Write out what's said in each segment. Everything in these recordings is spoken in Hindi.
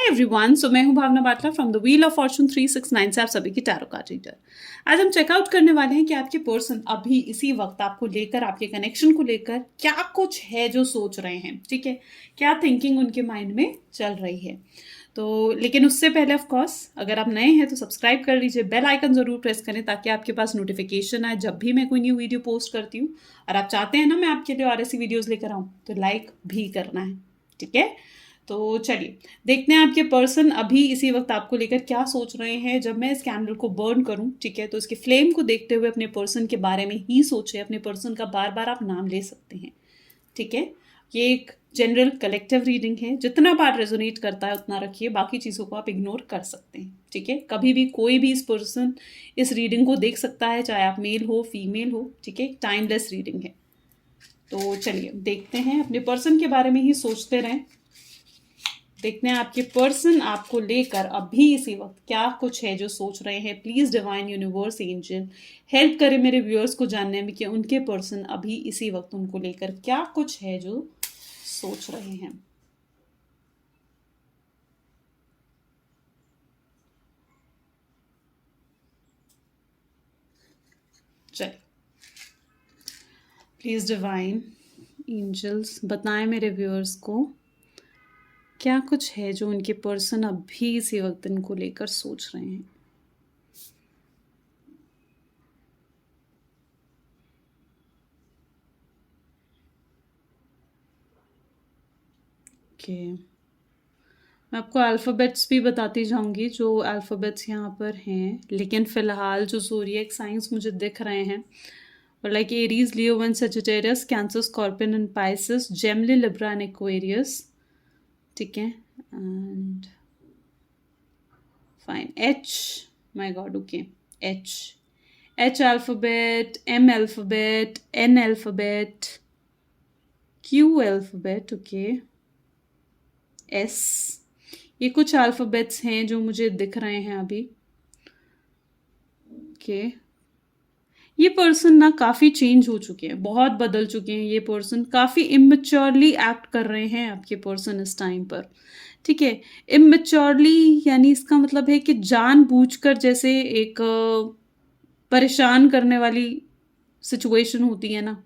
एवरीवन, सो मैं हूं Bhavna Batla from the wheel of fortune 369 से आप सभी की टैरो कार्ड रीडर। आज हम चेकआउट करने वाले हैं कि आपके पर्सन अभी इसी वक्त आपको लेकर, आपके कनेक्शन को लेकर क्या कुछ है जो सोच रहे हैं। ठीक है, क्या थिंकिंग उनके माइंड में चल रही है। तो लेकिन उससे पहले ऑफ कोर्स अगर आप नए हैं तो सब्सक्राइब कर लीजिए, बेल आइकन जरूर प्रेस करें ताकि आपके पास नोटिफिकेशन आए जब भी मैं कोई न्यू वीडियो पोस्ट करती हूँ। और आप चाहते हैं ना मैं आपके लिए और ऐसी वीडियोस लेकर आऊँ तो लाइक भी करना है। ठीक है, तो चलिए देखते हैं आपके पर्सन अभी इसी वक्त आपको लेकर क्या सोच रहे हैं। जब मैं इस कैंडल को बर्न करूं, ठीक है, तो इसके फ्लेम को देखते हुए अपने पर्सन के बारे में ही सोचें। अपने पर्सन का बार बार आप नाम ले सकते हैं। ठीक है, ये एक जनरल कलेक्टिव रीडिंग है, जितना बार रेजोनेट करता है उतना रखिए, बाकी चीज़ों को आप इग्नोर कर सकते हैं। ठीक है, कभी भी कोई भी इस पर्सन इस रीडिंग को देख सकता है, चाहे आप मेल हो फीमेल हो। ठीक है, टाइमलेस रीडिंग है। तो चलिए देखते हैं, अपने पर्सन के बारे में ही सोचते रहें। देखते हैं आपके पर्सन आपको लेकर अभी इसी वक्त क्या कुछ है जो सोच रहे हैं। Please divine universe angel help करें मेरे व्यूअर्स को जानने में कि उनके पर्सन अभी इसी वक्त उनको लेकर क्या कुछ है जो सोच रहे हैं। चलिए, प्लीज डिवाइन एंजल्स बताएं मेरे व्यूअर्स को क्या कुछ है जो उनके पर्सन अभी इसी वक्त इनको लेकर सोच रहे हैं। ओके, मैं आपको अल्फ़ाबेट्स भी बताती जाऊंगी जो अल्फ़ाबेट्स यहाँ पर हैं, लेकिन फ़िलहाल जो ज़ोडिएक साइंस मुझे दिख रहे हैं like Aries, Leo and Sagittarius, Cancer, Scorpion and Pisces, Gemini, Libra and Aquarius. ठीक है, and fine H, my God, okay, H alphabet, M alphabet, N alphabet, Q alphabet, okay, S. ये कुछ अल्फ़ाबेट्स हैं जो मुझे दिख रहे हैं अभी। ओके, ये पर्सन ना काफ़ी चेंज हो चुके हैं, बहुत बदल चुके हैं। ये पर्सन काफ़ी इमेच्योरली एक्ट कर रहे हैं आपके पर्सन इस टाइम पर। ठीक है, इमेच्योरली यानी इसका मतलब है कि जानबूझकर, जैसे एक परेशान करने वाली सिचुएशन होती है ना,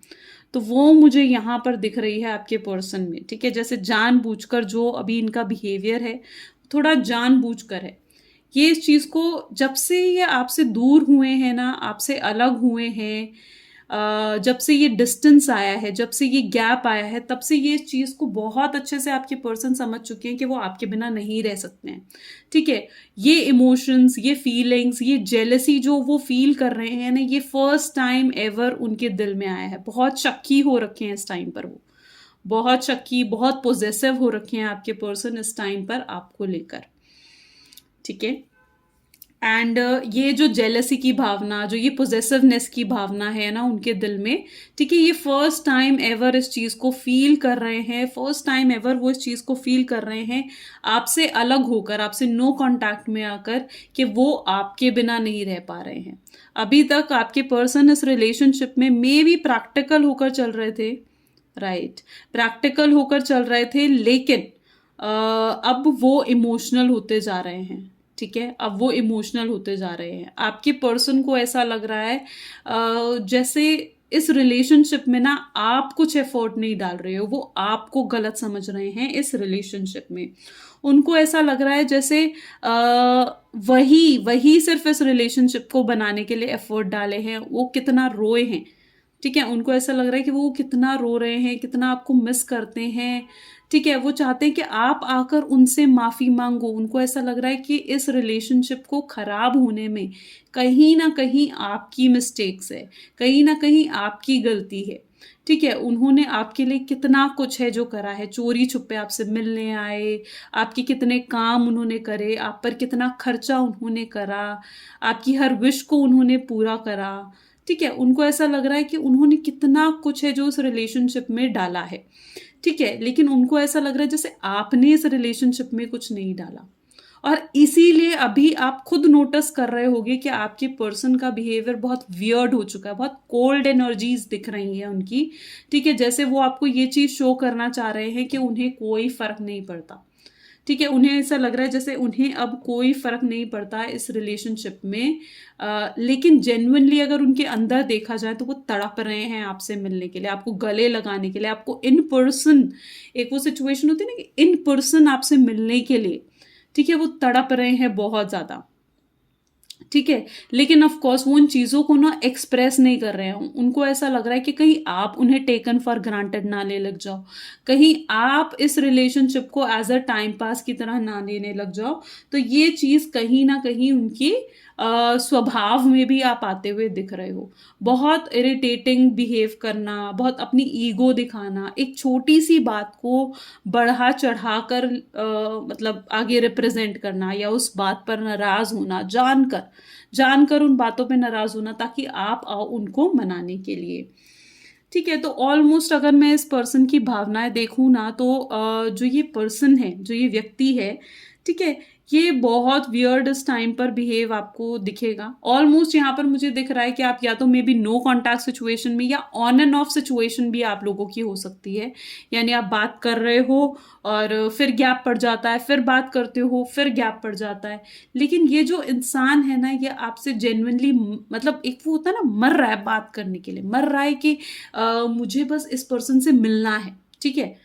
तो वो मुझे यहाँ पर दिख रही है आपके पर्सन में। ठीक है, जैसे जानबूझकर जो अभी इनका बिहेवियर है थोड़ा जानबूझकर है। ये इस चीज़ को जब से ये आपसे दूर हुए हैं ना, आपसे अलग हुए हैं, जब से ये डिस्टेंस आया है, जब से ये गैप आया है, तब से ये इस चीज़ को बहुत अच्छे से आपके पर्सन समझ चुके हैं कि वो आपके बिना नहीं रह सकते हैं। ठीक है, ये इमोशंस, ये फीलिंग्स, ये जेलसी जो वो फील कर रहे हैं ना, ये फर्स्ट टाइम एवर उनके दिल में आया है। बहुत शक्की हो रखे हैं इस टाइम पर, वो बहुत शक्की, बहुत पोजेसिव हो रखे हैं आपके पर्सन इस टाइम पर आपको लेकर। ठीक है, एंड ये जो जेलसी की भावना, जो ये पोजेसिवनेस की भावना है ना उनके दिल में, ठीक है, ये फर्स्ट टाइम एवर इस चीज़ को फील कर रहे हैं। फर्स्ट टाइम एवर वो इस चीज़ को फील कर रहे हैं आपसे अलग होकर, आपसे नो कांटेक्ट में आकर, कि वो आपके बिना नहीं रह पा रहे हैं। अभी तक आपके पर्सन इस रिलेशनशिप में मे बी प्रैक्टिकल होकर चल रहे थे, राइट, प्रैक्टिकल होकर चल रहे थे, लेकिन अब वो इमोशनल होते जा रहे हैं। ठीक है, अब वो इमोशनल होते जा रहे हैं। आपके पर्सन को ऐसा लग रहा है जैसे इस रिलेशनशिप में ना आप कुछ एफर्ट नहीं डाल रहे हो, वो आपको गलत समझ रहे हैं इस रिलेशनशिप में। उनको ऐसा लग रहा है जैसे वही सिर्फ इस रिलेशनशिप को बनाने के लिए एफर्ट डाले हैं, वो कितना रोए हैं। ठीक है, उनको ऐसा लग रहा है कि वो कितना रो रहे हैं, कितना आपको मिस करते हैं। ठीक है, वो चाहते हैं कि आप आकर उनसे माफ़ी मांगो। उनको ऐसा लग रहा है कि इस रिलेशनशिप को ख़राब होने में कहीं ना कहीं आपकी मिस्टेक्स है, कहीं ना कहीं आपकी गलती है। ठीक है, उन्होंने आपके लिए कितना कुछ है जो करा है, चोरी छुपे आपसे मिलने आए, आपके कितने काम उन्होंने करे, आप पर कितना खर्चा उन्होंने करा, आपकी हर विश को उन्होंने पूरा करा। ठीक है, उनको ऐसा लग रहा है कि उन्होंने कितना कुछ है जो उस रिलेशनशिप में डाला है। ठीक है, लेकिन उनको ऐसा लग रहा है जैसे आपने इस रिलेशनशिप में कुछ नहीं डाला, और इसीलिए अभी आप खुद नोटिस कर रहे होगे कि आपके पर्सन का बिहेवियर बहुत वियर्ड हो चुका है, बहुत कोल्ड एनर्जीज दिख रही हैं उनकी। ठीक है, जैसे वो आपको ये चीज़ शो करना चाह रहे हैं कि उन्हें कोई फर्क नहीं पड़ता। ठीक है, उन्हें ऐसा लग रहा है जैसे उन्हें अब कोई फ़र्क नहीं पड़ता है इस रिलेशनशिप में। लेकिन जेन्युइनली अगर उनके अंदर देखा जाए तो वो तड़प रहे हैं आपसे मिलने के लिए, आपको गले लगाने के लिए, आपको इन पर्सन, एक वो सिचुएशन होती है ना कि इन पर्सन आपसे मिलने के लिए, ठीक है, वो तड़प रहे हैं बहुत ज़्यादा। ठीक है, लेकिन ऑफ कोर्स वो उन चीज़ों को ना एक्सप्रेस नहीं कर रहे हैं। उनको ऐसा लग रहा है कि कहीं आप उन्हें टेकन फॉर ग्रांटेड ना ले लग जाओ, कहीं आप इस रिलेशनशिप को एज अ टाइम पास की तरह ना लेने लग जाओ। तो ये चीज़ कहीं ना कहीं उनकी स्वभाव में भी आप आते हुए दिख रहे हो। बहुत इरिटेटिंग बिहेव करना, बहुत अपनी ईगो दिखाना, एक छोटी सी बात को बढ़ा चढ़ा कर मतलब आगे रिप्रेजेंट करना, या उस बात पर नाराज होना, जानकर जानकर उन बातों पे नाराज होना ताकि आप आओ उनको मनाने के लिए। ठीक है, तो ऑलमोस्ट अगर मैं इस पर्सन की भावनाएं देखूं ना तो जो ये पर्सन है, जो ये व्यक्ति है, ठीक है, ये बहुत वियर्ड इस टाइम पर बिहेव आपको दिखेगा। ऑलमोस्ट यहाँ पर मुझे दिख रहा है कि आप या तो maybe no contact situation में, या ऑन एंड ऑफ सिचुएशन भी आप लोगों की हो सकती है। यानी आप बात कर रहे हो और फिर गैप पड़ जाता है, फिर बात करते हो, फिर गैप पड़ जाता है। लेकिन ये जो इंसान है ना, ये आपसे जेन्युइनली, मतलब एक वो होता है ना, मर रहा है बात करने के लिए, मर रहा है कि मुझे बस इस पर्सन से मिलना है। ठीक है,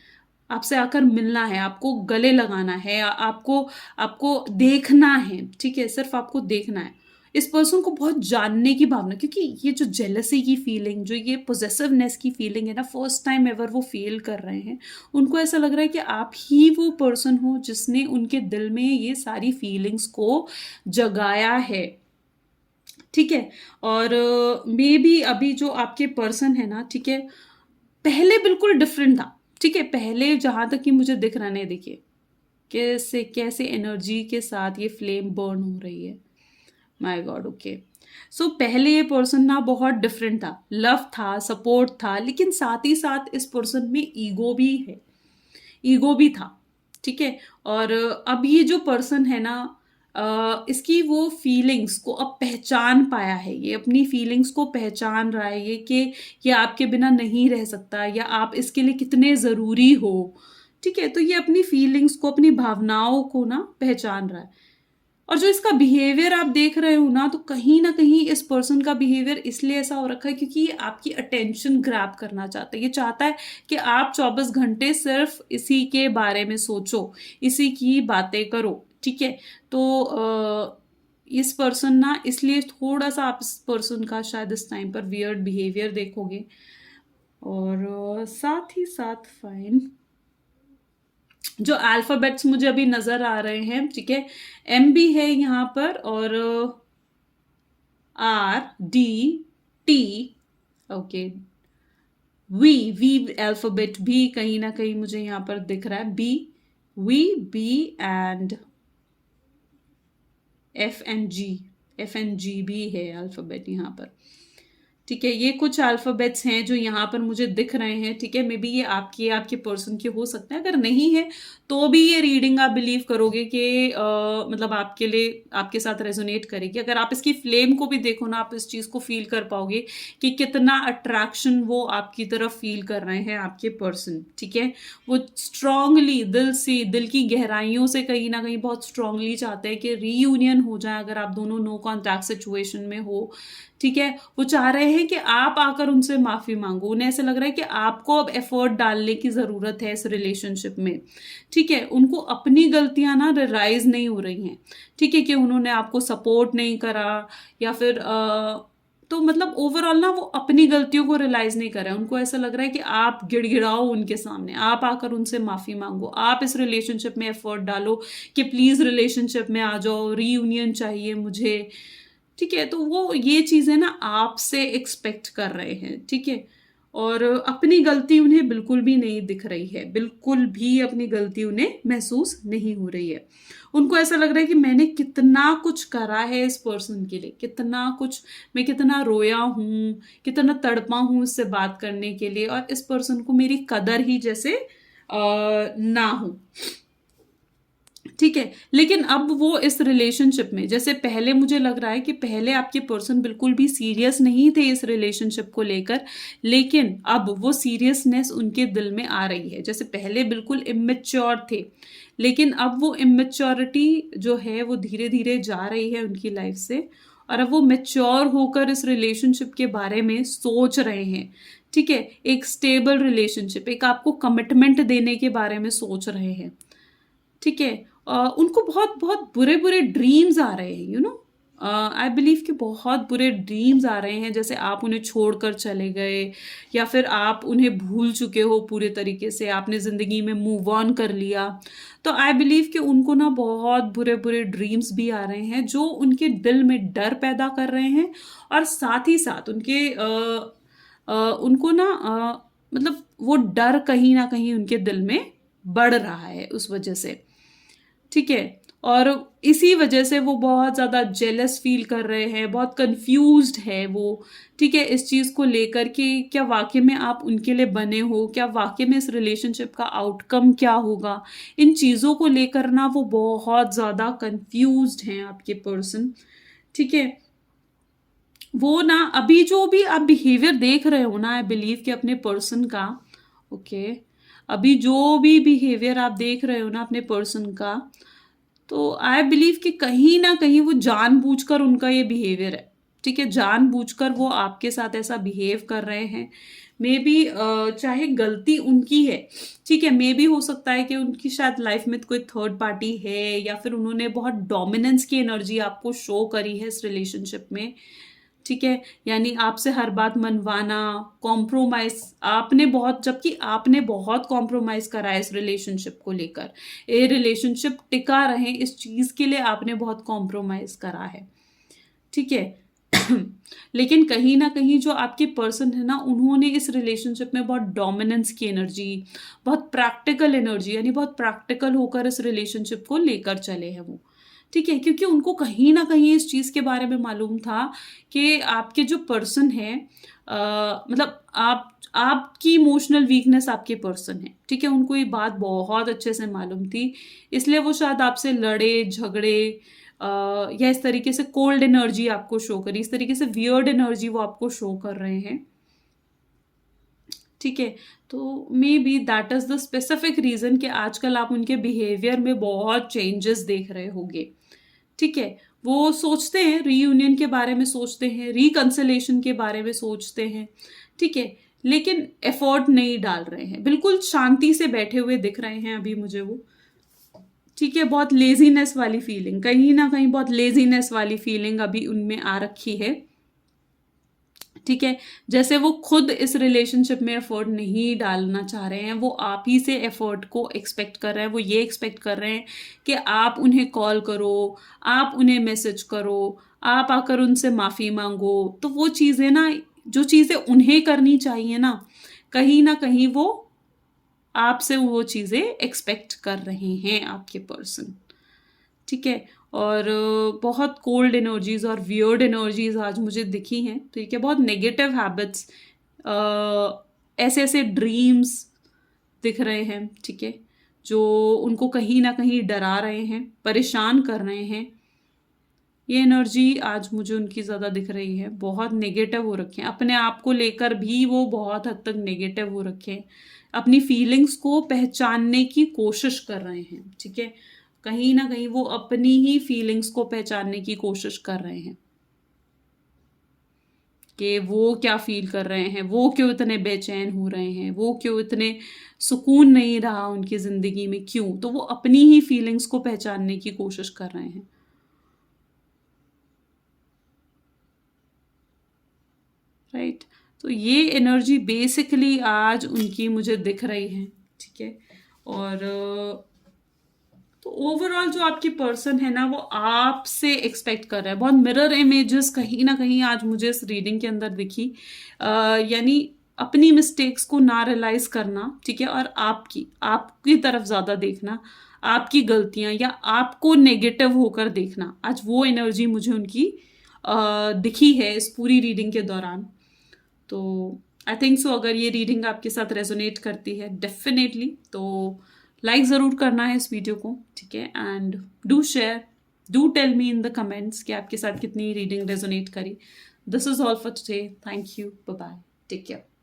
आपसे आकर मिलना है, आपको गले लगाना है, आपको आपको देखना है। ठीक है, सिर्फ आपको देखना है। इस पर्सन को बहुत जानने की भावना, क्योंकि ये जो जेलसी की फीलिंग, जो ये पोजेसिवनेस की फीलिंग है ना, फर्स्ट टाइम एवर वो फील कर रहे हैं। उनको ऐसा लग रहा है कि आप ही वो पर्सन हो जिसने उनके दिल में ये सारी फीलिंग्स को जगाया है। ठीक है, और मे बी अभी जो आपके पर्सन है ना, ठीक है, पहले बिल्कुल डिफरेंट था। ठीक है, पहले जहां तक कि मुझे दिख रहा नहीं, देखिए कैसे कैसे एनर्जी के साथ ये फ्लेम बर्न हो रही है। My God, okay. सो पहले ये पर्सन ना बहुत डिफरेंट था, लव था, सपोर्ट था, लेकिन साथ ही साथ इस पर्सन में ईगो भी है, ईगो भी था। ठीक है, और अब ये जो पर्सन है ना, इसकी वो फीलिंग्स को अब पहचान पाया है, ये अपनी फीलिंग्स को पहचान रहा है, ये कि ये आपके बिना नहीं रह सकता, या आप इसके लिए कितने ज़रूरी हो। ठीक है, तो ये अपनी फीलिंग्स को, अपनी भावनाओं को ना पहचान रहा है। और जो इसका बिहेवियर आप देख रहे हो ना कहीं इस पर्सन का बिहेवियर इसलिए ऐसा हो रखा है क्योंकि ये आपकी अटेंशन ग्रैब करना चाहता है। ये चाहता है कि आप 24 घंटे सिर्फ इसी के बारे में सोचो, इसी की बातें करो। ठीक है, तो इस पर्सन ना, इसलिए थोड़ा सा आप इस पर्सन का शायद इस टाइम पर वियर्ड बिहेवियर देखोगे। और साथ ही साथ फाइन, जो अल्फाबेट्स मुझे अभी नजर आ रहे हैं, ठीक है, एम भी है यहाँ पर, और R, D, T, okay, V, V alphabet भी कहीं ना कहीं मुझे यहाँ पर दिख रहा है। B, V, B and F and G, F and G भी है अल्फाबेट यहाँ पर। ठीक है, ये कुछ अल्फाबेट्स हैं जो यहाँ पर मुझे दिख रहे हैं। ठीक है, मे बी ये आपके पर्सन के हो सकते हैं, अगर नहीं है तो भी ये रीडिंग आप बिलीव करोगे कि मतलब आपके लिए, आपके साथ रेजोनेट करेगी। अगर आप इसकी फ्लेम को भी देखो ना, आप इस चीज़ को फील कर पाओगे कि कितना अट्रैक्शन वो आपकी तरफ फील कर रहे हैं आपके पर्सन। ठीक है, वो स्ट्रांगली दिल से, दिल की गहराइयों से कहीं ना कहीं बहुत स्ट्रांगली चाहते हैं कि रीयूनियन हो जाए, अगर आप दोनों नो कॉन्टैक्ट सिचुएशन में हो। ठीक है, वो चाह रहे हैं कि आप आकर उनसे माफी मांगो। उन्हें ऐसा लग रहा है कि आपको अब एफर्ट डालने की जरूरत है इस रिलेशनशिप में। ठीक है, उनको अपनी गलतियां ना रियलाइज नहीं हो रही हैं। ठीक है, कि उन्होंने आपको सपोर्ट नहीं करा, या फिर तो मतलब ओवरऑल ना वो अपनी गलतियों को रियलाइज नहीं कर रहे हैं। उनको ऐसा लग रहा है कि आप गिड़गिड़ाओ उनके सामने, आप आकर उनसे माफी मांगो, आप इस रिलेशनशिप में एफर्ट डालो कि प्लीज रिलेशनशिप में आ जाओ, रीयूनियन चाहिए मुझे। ठीक है, तो वो ये चीजें ना आपसे एक्सपेक्ट कर रहे हैं। ठीक है, और अपनी गलती उन्हें बिल्कुल भी नहीं दिख रही है, बिल्कुल भी अपनी गलती उन्हें महसूस नहीं हो रही है। उनको ऐसा लग रहा है कि मैंने कितना कुछ करा है इस पर्सन के लिए, कितना कुछ, मैं कितना रोया हूँ, कितना तड़पा हूँ इससे बात करने के लिए, और इस पर्सन को मेरी कदर ही जैसे ना हो। ठीक है, लेकिन अब वो इस रिलेशनशिप में, जैसे पहले मुझे लग रहा है कि पहले आपके पर्सन बिल्कुल भी सीरियस नहीं थे इस रिलेशनशिप को लेकर, लेकिन अब वो सीरियसनेस उनके दिल में आ रही है। जैसे पहले बिल्कुल इमेच्योर थे, लेकिन अब वो इमेच्योरिटी जो है वो धीरे धीरे जा रही है उनकी लाइफ से, और अब वो मेच्योर होकर इस रिलेशनशिप के बारे में सोच रहे हैं। ठीक है, एक स्टेबल रिलेशनशिप, एक आपको कमिटमेंट देने के बारे में सोच रहे हैं। ठीक है, उनको बहुत बहुत बुरे बुरे ड्रीम्स आ रहे हैं, आई बिलीव कि बहुत बुरे ड्रीम्स आ रहे हैं, जैसे आप उन्हें छोड़कर चले गए, या फिर आप उन्हें भूल चुके हो पूरे तरीके से, आपने ज़िंदगी में मूव ऑन कर लिया। तो आई बिलीव कि उनको ना बहुत बुरे बुरे ड्रीम्स भी आ रहे हैं, जो उनके दिल में डर पैदा कर रहे हैं, और साथ ही साथ उनको ना मतलब वो डर कहीं ना कहीं उनके दिल में बढ़ रहा है उस वजह से। ठीक है, और इसी वजह से वो बहुत ज़्यादा जेलस फील कर रहे हैं, बहुत कंफ्यूज्ड है वो। ठीक है, इस चीज़ को लेकर कि क्या वाकई में आप उनके लिए बने हो, क्या वाकई में इस रिलेशनशिप का आउटकम क्या होगा, इन चीज़ों को लेकर ना वो बहुत ज़्यादा कंफ्यूज्ड हैं आपके पर्सन। ठीक है, वो ना अभी जो भी आप बिहेवियर देख रहे हो ना, आई बिलीव कि अपने पर्सन का, ओके, अभी जो भी बिहेवियर आप देख रहे हो ना अपने पर्सन का, तो आई बिलीव कि कहीं ना कहीं वो जानबूझकर उनका ये बिहेवियर है। ठीक है, जानबूझकर वो आपके साथ ऐसा बिहेव कर रहे हैं। मे बी चाहे गलती उनकी है, ठीक है, मे बी हो सकता है कि उनकी शायद लाइफ में कोई थर्ड पार्टी है, या फिर उन्होंने बहुत डोमिनेंस की एनर्जी आपको शो करी है इस रिलेशनशिप में। ठीक है, यानी आपसे हर बात मनवाना, कॉम्प्रोमाइज, आपने बहुत, जबकि आपने बहुत कॉम्प्रोमाइज करा है इस रिलेशनशिप को लेकर, ये रिलेशनशिप टिका रहे इस चीज के लिए आपने बहुत कॉम्प्रोमाइज करा है। ठीक है, लेकिन कहीं ना कहीं जो आपके पर्सन है ना, उन्होंने इस रिलेशनशिप में बहुत डोमिनेंस की एनर्जी, बहुत प्रैक्टिकल एनर्जी, यानी बहुत प्रैक्टिकल होकर इस रिलेशनशिप को लेकर चले हैं वो। ठीक है, क्योंकि उनको कहीं ना कहीं इस चीज़ के बारे में मालूम था कि आपके जो पर्सन है, मतलब आपकी इमोशनल वीकनेस आपके पर्सन है। ठीक है, उनको ये बात बहुत अच्छे से मालूम थी, इसलिए वो शायद आपसे लड़े झगड़े, या इस तरीके से कोल्ड एनर्जी आपको शो करी, इस तरीके से वियर्ड एनर्जी वो आपको शो कर रहे हैं। ठीक है, तो maybe that is the specific reason कि आजकल आप उनके बिहेवियर में बहुत चेंजेस देख रहे होंगे। ठीक है, वो सोचते हैं रीयूनियन के बारे में, सोचते हैं रिकंसिलेशन के बारे में सोचते हैं। ठीक है, लेकिन एफर्ट नहीं डाल रहे हैं, बिल्कुल शांति से बैठे हुए दिख रहे हैं अभी मुझे वो। ठीक है, बहुत लेजीनेस वाली फीलिंग, कहीं ना कहीं बहुत लेजीनेस वाली फीलिंग अभी उनमें आ रखी है। ठीक है, जैसे वो खुद इस रिलेशनशिप में एफर्ट नहीं डालना चाह रहे हैं, वो आप ही से एफर्ट को एक्सपेक्ट कर रहे हैं। वो ये एक्सपेक्ट कर रहे हैं कि आप उन्हें कॉल करो, आप उन्हें मैसेज करो, आप आकर उनसे माफ़ी मांगो। तो वो चीज़ें ना, जो चीज़ें उन्हें करनी चाहिए ना कहीं वो आपसे वो चीज़ें एक्सपेक्ट कर रहे हैं आपके पर्सन। ठीक है, और बहुत कोल्ड एनर्जीज और वियर्ड एनर्जीज आज मुझे दिखी हैं। ठीक है, बहुत नेगेटिव हैबिट्स, ऐसे ऐसे ड्रीम्स दिख रहे हैं। ठीक है, जो उनको कहीं ना कहीं डरा रहे हैं, परेशान कर रहे हैं। ये एनर्जी आज मुझे उनकी ज़्यादा दिख रही है, बहुत नेगेटिव हो रखे हैं, अपने आप को लेकर भी वो बहुत हद तक नेगेटिव हो रखे हैं, अपनी फीलिंग्स को पहचानने की कोशिश कर रहे हैं। ठीक है, कहीं ना कहीं वो अपनी ही फीलिंग्स को पहचानने की कोशिश कर रहे हैं कि वो क्या फील कर रहे हैं, वो क्यों इतने बेचैन हो रहे हैं, वो क्यों इतने सुकून नहीं रहा उनकी ज़िंदगी में, क्यों। तो वो अपनी ही फीलिंग्स को पहचानने की कोशिश कर रहे हैं। राइट, तो ये एनर्जी बेसिकली आज उनकी मुझे दिख रही है। ठीक है, और तो ओवरऑल जो आपकी पर्सन है ना, वो आपसे एक्सपेक्ट कर रहा है, बहुत मिरर इमेजेस कहीं ना कहीं आज मुझे इस रीडिंग के अंदर दिखी। यानी अपनी मिस्टेक्स को ना रियलाइज करना, ठीक है, और आपकी तरफ ज़्यादा देखना, आपकी गलतियां या आपको नेगेटिव होकर देखना, आज वो एनर्जी मुझे उनकी दिखी है इस पूरी रीडिंग के दौरान। तो आई थिंक सो अगर ये रीडिंग आपके साथ रेजोनेट करती है डेफिनेटली, तो लाइक ज़रूर करना है इस वीडियो को, ठीक है, and do share, do tell me in the comments कि आपके साथ कितनी रीडिंग रेजोनेट करी. This is all for today. Thank you. Bye bye. Take care.